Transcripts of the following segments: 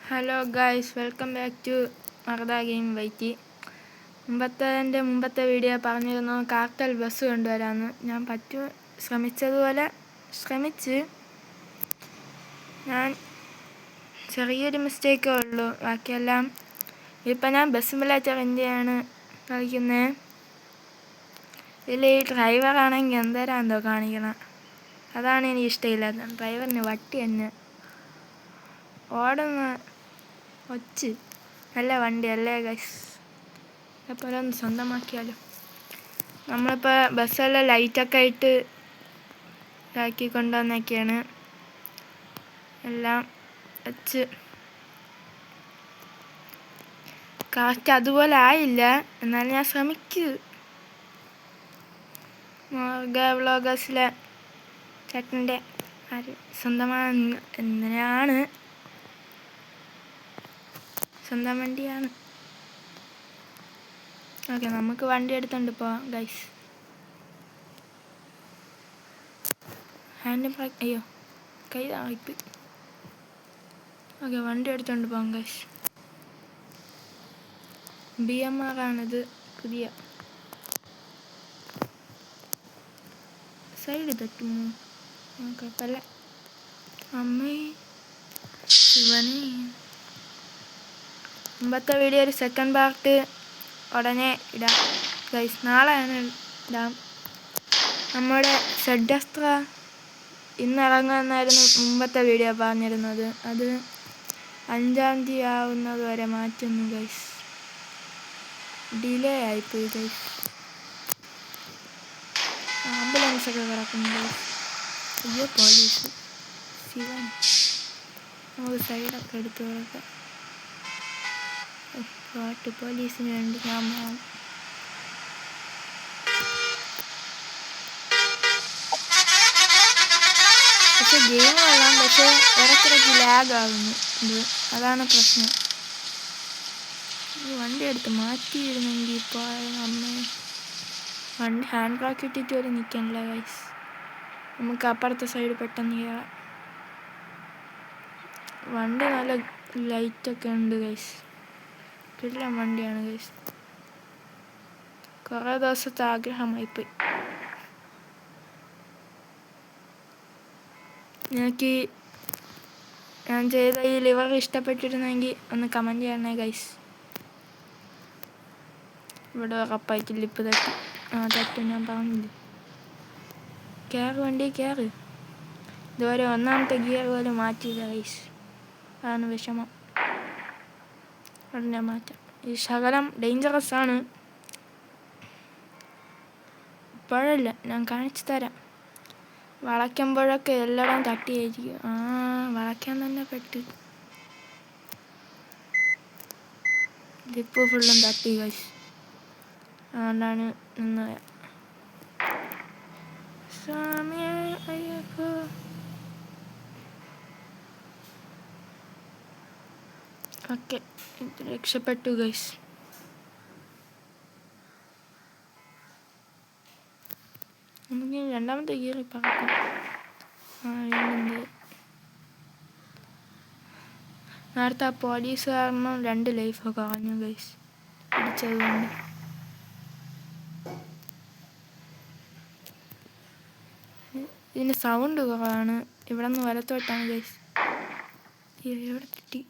Hello guys, welcome back to മർദ game വൈറ്റി. മുമ്പത്തെ വീഡിയോ പറഞ്ഞിരുന്നു കാർട്ടൽ ബസ് കൊണ്ടുവരാമെന്ന്. ഞാൻ ശ്രമിച്ചതുപോലെ ശ്രമിച്ച്. ഞാൻ ചെറിയൊരു മിസ്റ്റേക്കേ ഉള്ളൂ, ബാക്കിയെല്ലാം ഇപ്പം ഞാൻ ബസ് സിമുലേറ്റർ ഇന്ത്യയാണ് കളിക്കുന്നത്. ഇതിൽ ഈ ഡ്രൈവറാണെങ്കിൽ എന്തോ കാണിക്കണം. അതാണ് എനിക്ക് ഇഷ്ടമില്ലാത്തത്. ഡ്രൈവറിന് വട്ടി തന്നെ ഓടുന്ന നല്ല വണ്ടിയല്ലേ ഗൈസ്. അപ്പോൾ ഒന്ന് സ്വന്തമാക്കിയാലോ. നമ്മളിപ്പോൾ ബസ്സെല്ലാം ലൈറ്റൊക്കെ ഇട്ട് ഇതാക്കി കൊണ്ടുവന്നൊക്കെയാണ്. എല്ലാം വെച്ച് കറക്റ്റ് അതുപോലെ ആയില്ല, എന്നാലും ഞാൻ ശ്രമിക്കൂ. മർദ വ്ളോഗേഴ്സിലെ ചേട്ടൻ്റെ എന്തിനാണ് സ്വന്തം വണ്ടിയാണ്. ഓക്കെ, നമുക്ക് വണ്ടി എടുത്തോണ്ട് പോവാം ഗൈസ്. ഹാൻഡ് ബ്രേക്ക്, അയ്യോ കൈ താഴ്പ്പ്. ഓക്കെ, വണ്ടി എടുത്തോണ്ട് പോവാം ഗൈസ്. BMR ആണിത്, പുതിയ. സൈഡ് തട്ടുമോ? കുഴപ്പമില്ല. അമ്മേ ശിവനെ. മുമ്പത്തെ വീഡിയോ ഒരു സെക്കൻഡ് പാർട്ട് ഉടനെ ഇടാം ഗൈസ്, നാളെയാണ് ഇടാം. നമ്മുടെ ഷഡ്യസ്ത്ര ഇന്ന് ഇറങ്ങുമെന്നായിരുന്നു മുമ്പത്തെ വീഡിയോ പറഞ്ഞിരുന്നത്. അത് 5-ാം തീയതി ആവുന്നത് വരെ മാറ്റുന്നു ഗൈസ്. ഡിലേ ആയിപ്പോയി ഗൈസ്. ആംബുലൻസൊക്കെ കിടക്കുന്നു ഗൈസ്. അയ്യോ പോലീസ് ശിവൻ. നമുക്ക് സൈഡൊക്കെ എടുത്തു കൊടുക്കാം. പോലീസിന് വേണ്ടി ഞാൻ പോകാം. പക്ഷെ ഗെയിം കൊള്ളാം, പക്ഷെ ഇടയ്ക്കിടയ്ക്ക് ലാഗാകുന്നു. അതാണ് പ്രശ്നം. വണ്ടി എടുത്ത് മാറ്റിയിരുന്നെങ്കിൽ ഇപ്പോൾ അമ്മ വണ്ടി ഹാൻഡ് ബ്രേക്ക് ഇട്ടിട്ട് വരെ നിൽക്കണില്ല ഗൈസ്. നമുക്ക് അപ്പുറത്തെ സൈഡ് പെട്ടെന്ന് കയറാം. വണ്ടി നല്ല ലൈറ്റൊക്കെ ഉണ്ട് ഗൈസ്. എല്ലാം വണ്ടിയാണ് ഗൈസ്. കുറേ ദിവസത്തെ ആഗ്രഹമായിപ്പോയി. എനിക്ക് ഞാൻ ചെയ്ത ഈ ലിവർ ഇഷ്ടപ്പെട്ടിരുന്നെങ്കിൽ ഒന്ന് കമൻറ്റ് ചെയ്യണേ ഗൈസ്. ഇവിടെ ഉറപ്പായിട്ട് ലിപ്പ് തട്ടും ഞാൻ പറഞ്ഞില്ലേ. കയറ് വണ്ടി കയറ്. ഇതുവരെ ഒന്നാമത്തെ ഗിയർ പോലും മാറ്റിയില്ല ഗൈസ്. അതാണ് വിഷമം. ഉടനെ മാറ്റാം. ഈ ശകലം ഡേഞ്ചറസ് ആണ്. ഇപ്പോഴല്ല, ഞാൻ കാണിച്ചു തരാം. വളയ്ക്കുമ്പോഴൊക്കെ എല്ലായിടവും തട്ടിയായിരിക്കും. വളയ്ക്കാൻ തന്നെ പെട്ട് ലിപ്പ് ഫുള്ളും തട്ടി ഗൈസ്. അതുകൊണ്ടാണ് നിന്ന് അയ്യപ്പോ. ഓക്കെ, ഇത് രക്ഷപ്പെട്ടു ഗൈസ്. നമുക്ക് രണ്ടാമത്തെ ഗിയറിൽ പറക്കാം. നേരത്തെ ആ പോലീസ് കാരണം 2 ലൈഫൊക്കെ കളഞ്ഞു ഗൈസ്, പിടിച്ചതുകൊണ്ട്. ഇതിന് സൗണ്ട് കുറവാണ്. ഇവിടെ നിന്ന് വലത്തോട്ടാണ് ഗൈസ്. എവിടെ തെറ്റി?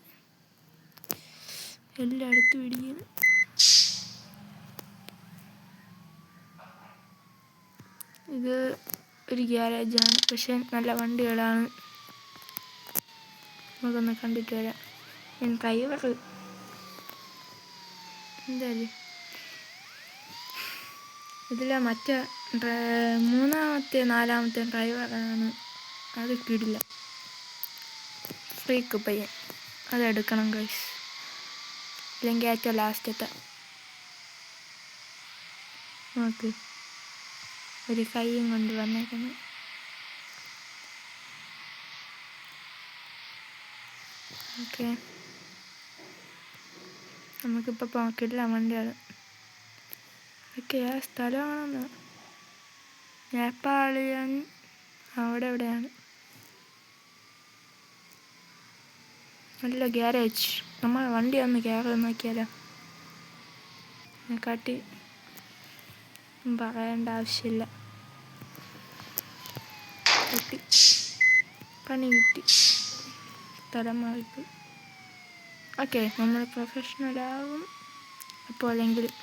എല്ലായിടത്തും ഇടിക്കുന്നു. ഇത് ഒരു ഗ്യാരേജാണ്, പക്ഷെ നല്ല വണ്ടികളാണ്. നമുക്കൊന്ന് കണ്ടിട്ട് വരാം. ഡ്രൈവർ എന്തായാലും ഇതിലെ മറ്റേ 3-ാമത്തെ 4-ാമത്തെ ഡ്രൈവറാണ്. അത് കിടില്ല, ഫ്രീക്ക് പയ്യൻ. അതെടുക്കണം ഗൈസ്, ഇല്ലെങ്കിൽ ഏറ്റവും ലാസ്റ്റത്തെ. നോക്ക്, ഒരു കൈയും കൊണ്ട് വന്നേക്കുന്നു. ഓക്കെ, നമുക്കിപ്പോൾ പോക്കില്ല വണ്ടികൾ. ഓക്കെ, ആ സ്ഥലമാണെന്ന് നേപ്പാളിയൻ അവിടെ എവിടെയാണ്. നല്ല ഗ്യാരേജ്. നമ്മൾ വണ്ടി ഒന്ന് കയറി നോക്കിയാലോ? കാട്ടി പറയേണ്ട ആവശ്യമില്ല. കിട്ടി, പണി കിട്ടി, സ്ഥലം മാറിപ്പോയി. ഓക്കെ, നമ്മൾ പ്രൊഫഷണലാകും എപ്പോഴെങ്കിലും.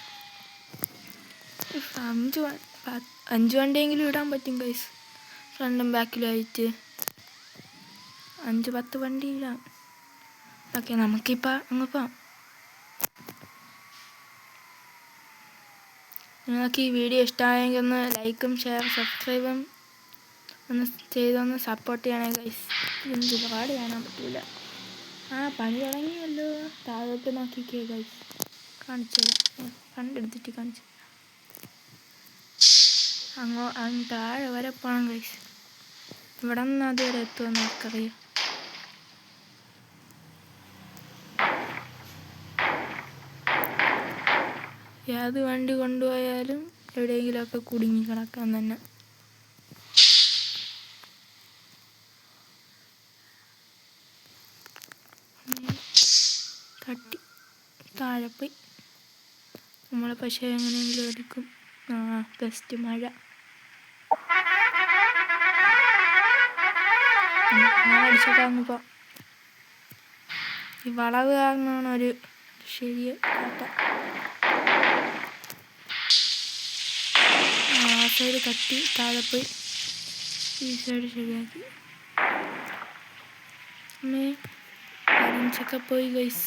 5 വണ്ടിയെങ്കിലും ഇടാൻ പറ്റും ഗൈസ്, ഫ്രണ്ടും ബാക്കിലായിട്ട് 5-10 വണ്ടി ഇടാം. ഓക്കെ, നമുക്കിപ്പോൾ അങ്ങ് പോവാം. നിങ്ങൾക്ക് ഈ വീഡിയോ ഇഷ്ടമായെങ്കിൽ ഒന്ന് ലൈക്കും ഷെയർ സബ്സ്ക്രൈബും ഒന്ന് ചെയ്തൊന്ന് സപ്പോർട്ട് ചെയ്യണേ ഗൈസ്. ഇതൊന്നും ഒരുപാട് കാണാൻ പറ്റില്ല. പണി തുടങ്ങിയല്ലോ. താഴോട്ട് നോക്കിക്കേ ഗൈസ്, കാണിച്ചു തരാം. കണ്ടെടുത്തിട്ട് കാണിച്ചു. അങ്ങ് താഴെ വരെ പോകണം ഗൈസ്. ഇവിടെ നിന്ന് അതുവരെ എത്തുമെന്ന് നമുക്കറിയാം. ഏത് വണ്ടി കൊണ്ടുപോയാലും എവിടെയെങ്കിലുമൊക്കെ കുടുങ്ങി കിടക്കാൻ തന്നെ. തട്ടി താഴെ പോയി. നമ്മൾ പക്ഷേ എങ്ങനെയെങ്കിലും എടുക്കും. ബെസ്റ്റ് മഴ. അടിച്ചോട്ടാന്ന് ഇപ്പോൾ ഈ വളവ് കാരണമാണ് ഒരു ശരിയാത്ത. ആ സൈഡ് തട്ടി താഴെ പോയി, ഈ സൈഡ് ശരിയാക്കി. ബാലൻസൊക്കെ പോയി ഗൈസ്.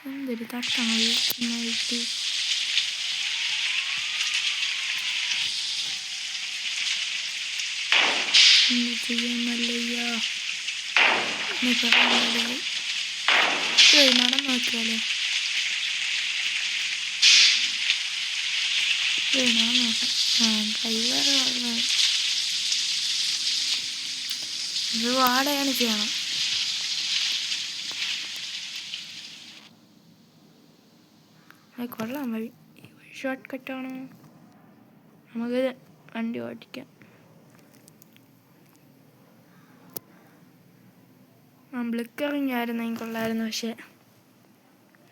എന്തൊരു തട്ടാണ് നന്നായിട്ട്. എന്ത് ചെയ്യാമല്ലയ്യോ, നടന്നു നോക്കിയാലോ? നടന്നു നോക്കാം. ഡ്രൈവർ ഇത് വാടകയാണ് ചെയ്യണം. കൊള്ളാം വഴി. ഷോർട്ട് കട്ടാണ്, നമുക്ക് വണ്ടി ഓടിക്കാം. ബ്ലിക്കറിങ് ആയിരുന്നെങ്കിൽ കൊള്ളായിരുന്നു. പക്ഷേ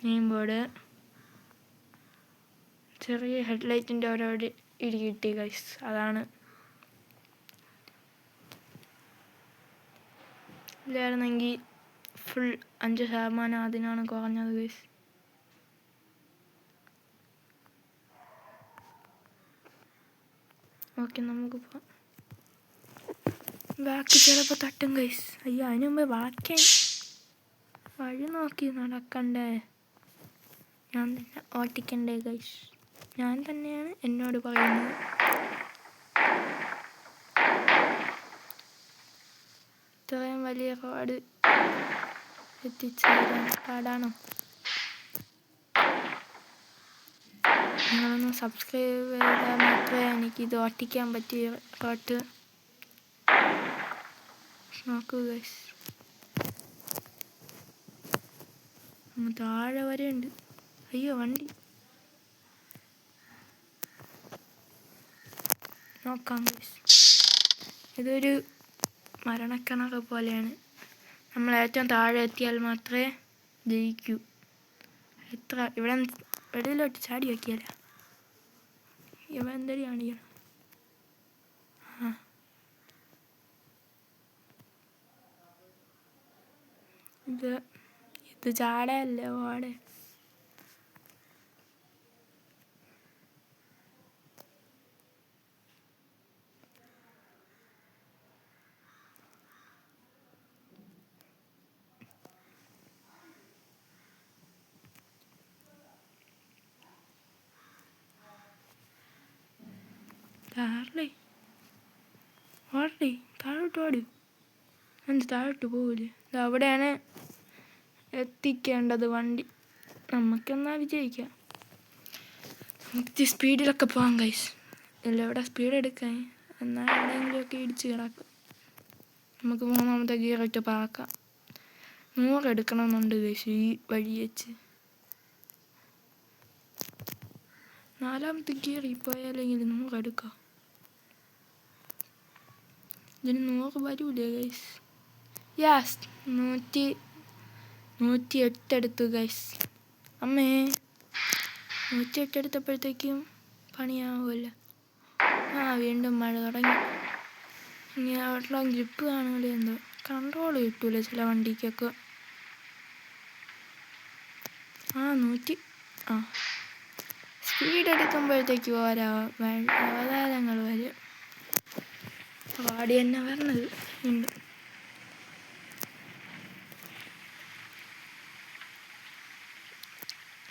നെയിം ബോർഡ് ചെറിയ ഹെഡ്ലൈറ്റിൻ്റെ ഓരോ ഇടി കിട്ടി ഗൈസ്. അതാണ്. ഇല്ലായിരുന്നെങ്കിൽ ഫുൾ 5% അതിനാണ് കുറഞ്ഞത് ഗൈസ്. ഓക്കെ, നമുക്ക് പോവാം. ബാക്ക് ചിലപ്പോൾ തട്ടും ഗൈസ്. അയ്യോ, അതിന് മുമ്പേ വളയ്ക്കാൻ വഴി നോക്കി നടക്കണ്ടേ? ഞാൻ തന്നെ ഓട്ടിക്കണ്ടേ ഗൈസ്? ഞാൻ തന്നെയാണ് എന്നോട് പറയുന്നത്. ഇത്രയും വലിയ റോഡ് എത്തിച്ചേരാൻ പാടാണോ? നിങ്ങളൊന്ന് സബ്സ്ക്രൈബ് ചെയ്താൽ മാത്രമേ എനിക്കിത് ഓട്ടിക്കാൻ പറ്റിയ റോട്ട്. നോക്കൂ ഗൈസ്, താഴെ വരെ ഉണ്ട്. അയ്യോ, വണ്ടി നോക്കാം ഗൈസ്. ഇതൊരു മരണക്കിണർ പോലെയാണ്. നമ്മൾ ഏറ്റവും താഴെ എത്തിയാൽ മാത്രമേ ജയിക്കൂ. ഇവിടെ വെളിയിലോട്ട് ചാടി വയ്ക്കില്ല. ഇവ എന്തൊരു കാണിക്കണം? ഇത് ചാടയല്ലേ, ഓടെ. ഓടേ താഴോട്ട് ഓട്. എന്ത് താഴോട്ട് പോവില്ലേ? ഇത് അവിടെയാണ് എത്തിക്കേണ്ടത് വണ്ടി. നമുക്കെന്നാ വിജയിക്കാം. നമുക്ക് സ്പീഡിലൊക്കെ പോകാം ഗൈസ്. ഇല്ല, ഇവിടെ സ്പീഡ് എടുക്കാൻ എന്നാൽ എവിടെയെങ്കിലുമൊക്കെ ഇടിച്ച് കിടക്കാം. നമുക്ക് 3ാമത്തെ ഗിയറിട്ട് പറക്കാം. 100 എടുക്കണമെന്നുണ്ട് ഗൈസ് ഈ വഴി വെച്ച്. 4ാമത്തെ ഗിയറിൽ പോയാലെങ്കിൽ 100 എടുക്കാം. ഇതിന് 100 വരൂലേ ഗൈസ്? യാസ് 108 എടുത്തു ഗൈസ്. അമ്മേ 108 എടുത്തപ്പോഴത്തേക്കും പണിയാവുമല്ലോ. വീണ്ടും മഴ തുടങ്ങി. ഇനി അവിടെ ഗ്രിപ്പ് കാണുമല്ലോ, എന്തോ കൺട്രോൾ കിട്ടൂല ചില വണ്ടിക്കൊക്കെ. 100 സ്പീഡ് എടുക്കുമ്പോഴത്തേക്ക് ഓരോ അവതാരങ്ങൾ വരും. പാടി തന്നെ വരണത് വീണ്ടും.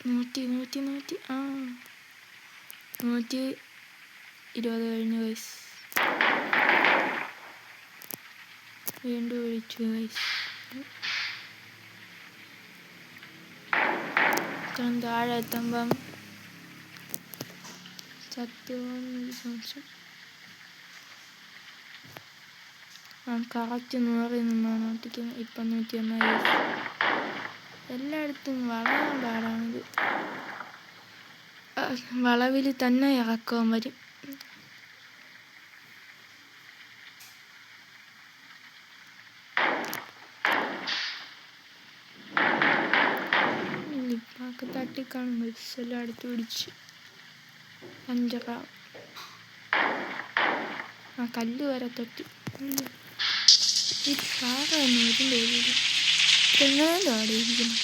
120 കഴിഞ്ഞു ഗൈസ്. വീണ്ടും ഒഴിച്ചു ഗൈസ്. താഴെ എത്തുമ്പം കറക്റ്റ് 100 നിന്നാണ് ഓട്ടിക്കുന്നത്. ഇപ്പം 101. എല്ലായിടത്തും വളരാൻ പാടാണിത്. വളവിൽ തന്നെ ഇറക്കാൻ വരും. ഇപ്പൊക്കെ തട്ടിക്കാണും എല്ലാം അടുത്ത് പിടിച്ച് പഞ്ചറ. കല്ല് വരെ തട്ടി. ഈ സാറാണ് ഇതിൻ്റെ എങ്ങനെയല്ലോ അവിടെ ഇരിക്കുന്നു.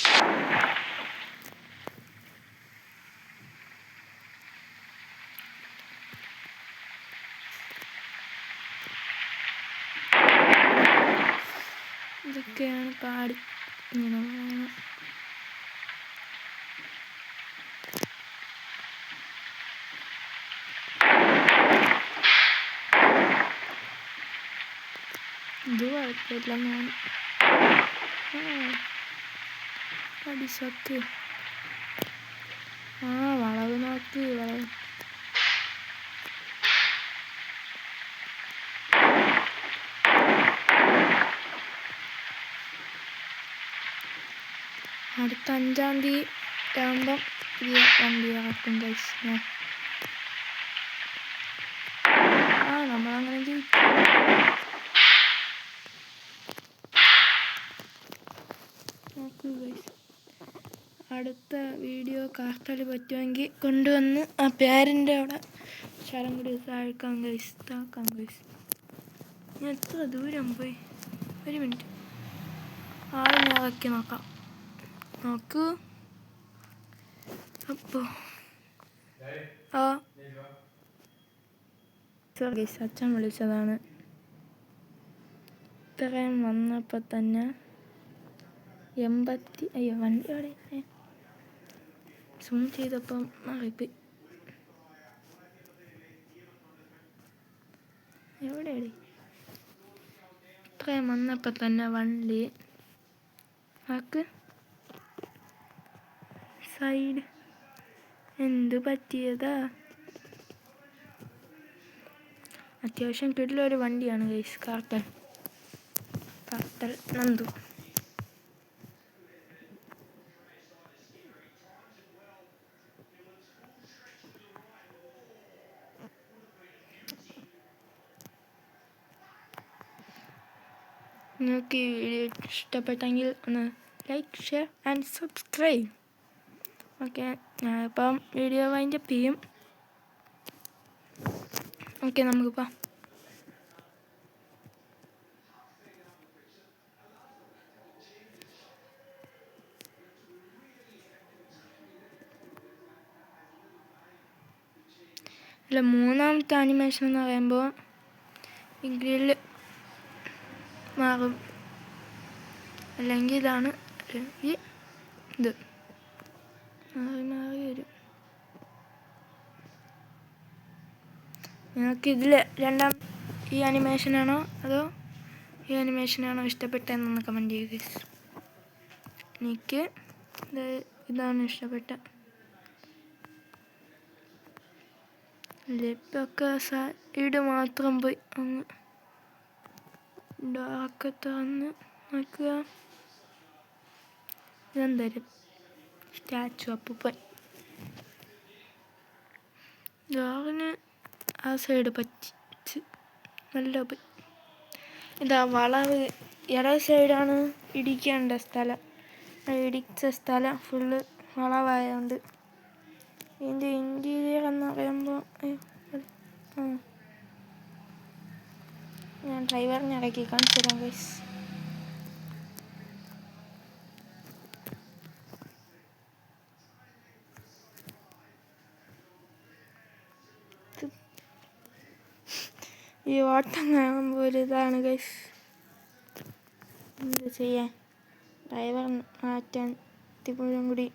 ഇതൊക്കെയാണ് പാടി ഇങ്ങനെ പോകണം. ഇത് കുഴപ്പമില്ലെന്നാണ്. അടിച്ചൊക്കെ വളവ് നോക്ക്. വളവ് അടുത്ത 5-ാം തീയതി ആകുമ്പം പുതിയ വണ്ടി ഇറക്കും ഗൈസ്. നമ്മളങ്ങനെ ജയിക്കും. നോക്കൂ ഗൈസ്, അടുത്ത വീഡിയോ കാർട്ടൽ പറ്റുമെങ്കിൽ കൊണ്ടുവന്ന് ആ പേരിൻ്റെ അവിടെ ശരം കൂടി താഴ്ക്കാം ഗൈസ്. ഞാൻ എത്ര ദൂരം പോയി? 1 മിനിറ്റ്. ആളിനെ ഇറക്കി നോക്കാം. നോക്കൂ. അപ്പോൾ ഗൈസ്, അച്ഛൻ വിളിച്ചതാണ്. ഇത്രയും വന്നപ്പോൾ തന്നെ 80. വണ്ടി അവിടെ സൂം ചെയ്തപ്പം മാറിപ്പോയി. എവിടെയാണ്? ഇത്രയും വന്നപ്പോൾ തന്നെ വണ്ടി ആക്ക് സൈഡ്. എന്ത് പറ്റിയതാ? അത്യാവശ്യം കിടിലൊരു വണ്ടിയാണ് ഗൈസ്. കാർട്ടൽ നന്ദു. നിങ്ങൾക്ക് ഈ വീഡിയോ ഇഷ്ടപ്പെട്ടെങ്കിൽ ഒന്ന് like, share and subscribe. Okay, ഞാനിപ്പം വീഡിയോ വൈൻഡപ്പ് ചെയ്യും. ഓക്കെ, നമുക്കിപ്പോൾ അല്ല, 3ാമത്തെ ആനിമേഷൻ എന്ന് പറയുമ്പോൾ ഈ ഗ്രില്ല് മാറും. അല്ലെങ്കിൽ ഇതാണ് ഈ ഇത് മാറി വരും. നിങ്ങൾക്ക് ഇതിൽ ഈ ആനിമേഷനാണോ അതോ ഈ ആനിമേഷനാണോ ഇഷ്ടപ്പെട്ടതെന്നൊന്ന് കമൻറ്റ് ചെയ്യുക. എനിക്ക് ഇതാണ് ഇഷ്ടപ്പെട്ട. ലിപ്പൊക്കെ സൈഡ് മാത്രം പോയി അങ്ങ് ഡാർക്ക് തുറന്ന് നോക്കുക. ഇതെന്തായാലും സ്റ്റാച്ചു അപ്പൂപ്പൻ. ഡോറിന് ആ സൈഡ് പറ്റിച്ച് നല്ല പോയി. ഇതാ വളവ് ഇട സൈഡാണ് ഇടിക്കേണ്ട സ്ഥലം. ഇടിച്ച സ്ഥലം ഫുള്ള് വളവായതുകൊണ്ട് ഇതിൻ്റെ ഇൻറ്റീരിയർ എന്ന് പറയുമ്പോൾ ഞാൻ ഡ്രൈവറിനെ ഇറക്കി കാണിച്ചു തരാം ഗൈസ്. ഈ ഓട്ടം കാണുമ്പോൾ ഒരു ഇതാണ് ഗൈസ്. എന്ത് ചെയ്യാൻ, ഡ്രൈവർ മാറ്റാൻ ഇത്തിപ്പോഴും കൂടി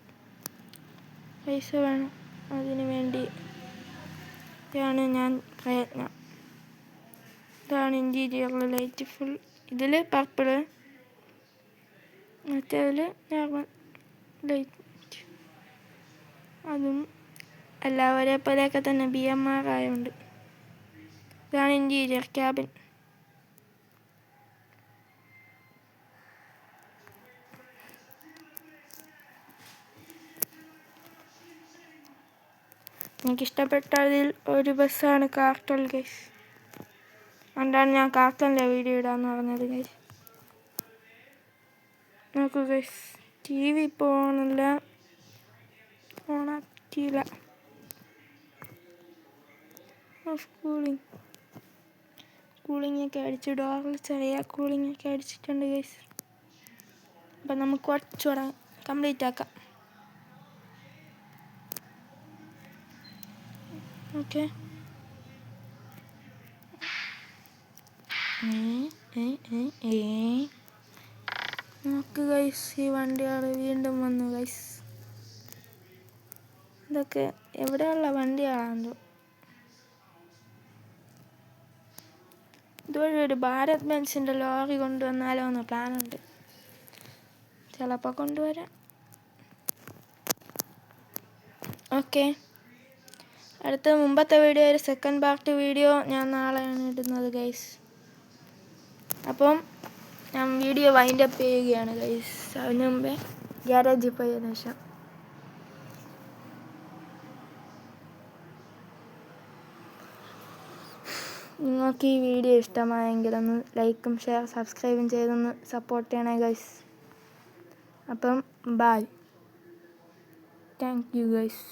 പൈസ വേണം. അതിന് വേണ്ടിയാണ് ഞാൻ പ്രയത്നം. ഇതാണ് ഇൻറ്റീരിയറിൽ ലൈറ്റ് ഫുൾ. ഇതിൽ പർപ്പിള്, മറ്റേതിൽ നോർമൽ ലൈറ്റ്. അതും എല്ലാവരെ പോലെയൊക്കെ തന്നെ BMR ആയതുകൊണ്ട്. ഇതാണ് ഇൻറ്റീരിയർ ക്യാബിൻ. എനിക്കിഷ്ടപ്പെട്ടതിൽ ഒരു ബസ്സാണ് കാർട്ടൽ ഗൈസ്. അതുകൊണ്ടാണ് ഞാൻ കാർട്ടലിൻ്റെ വീഡിയോ ഇടാമെന്ന് പറഞ്ഞത് ഗൈസ്. നോക്കൂ ഗൈസ്, TV ഇപ്പോൾ ഓണല്ല, ഓണാക്കിയില്ല. കൂളിങ്ങൊക്കെ അടിച്ച് ഡോറിൽ ചെറിയ കൂളിങ്ങൊക്കെ അടിച്ചിട്ടുണ്ട് ഗൈസ്. അപ്പം നമുക്ക് കുറച്ചുകൂടെ കംപ്ലീറ്റ് ആക്കാം. ഓക്കെ, നോക്ക് ഗൈസ്, ഈ വണ്ടികൾ വീണ്ടും വന്നു ഗൈസ്. ഇതൊക്കെ എവിടെയുള്ള വണ്ടികളാണോ? ഇതുവഴി ഒരു ഭാരത് ബെൻസിൻ്റെ ലോറി കൊണ്ടുവന്നാലോ എന്ന് പ്ലാനുണ്ട്. ചിലപ്പോൾ കൊണ്ടുവരാം. ഓക്കെ, അടുത്ത മുമ്പത്തെ വീഡിയോ ഒരു സെക്കൻഡ് പാർട്ട് വീഡിയോ ഞാൻ നാളെയാണ് ഇടുന്നത് ഗൈസ്. അപ്പം ഞാൻ വീഡിയോ വൈൻഡപ്പ് ചെയ്യുകയാണ് ഗൈസ്. അതിന് മുമ്പേ ഗ്യാരേജിൽ പോയതിനു ശേഷം നിങ്ങൾക്ക് ഈ വീഡിയോ ഇഷ്ടമായെങ്കിൽ ഒന്ന് ലൈക്കും ഷെയർ സബ്സ്ക്രൈബും ചെയ്തൊന്ന് സപ്പോർട്ട് ചെയ്യണേ ഗൈസ്. അപ്പം ബൈ, താങ്ക് യു ഗൈസ്.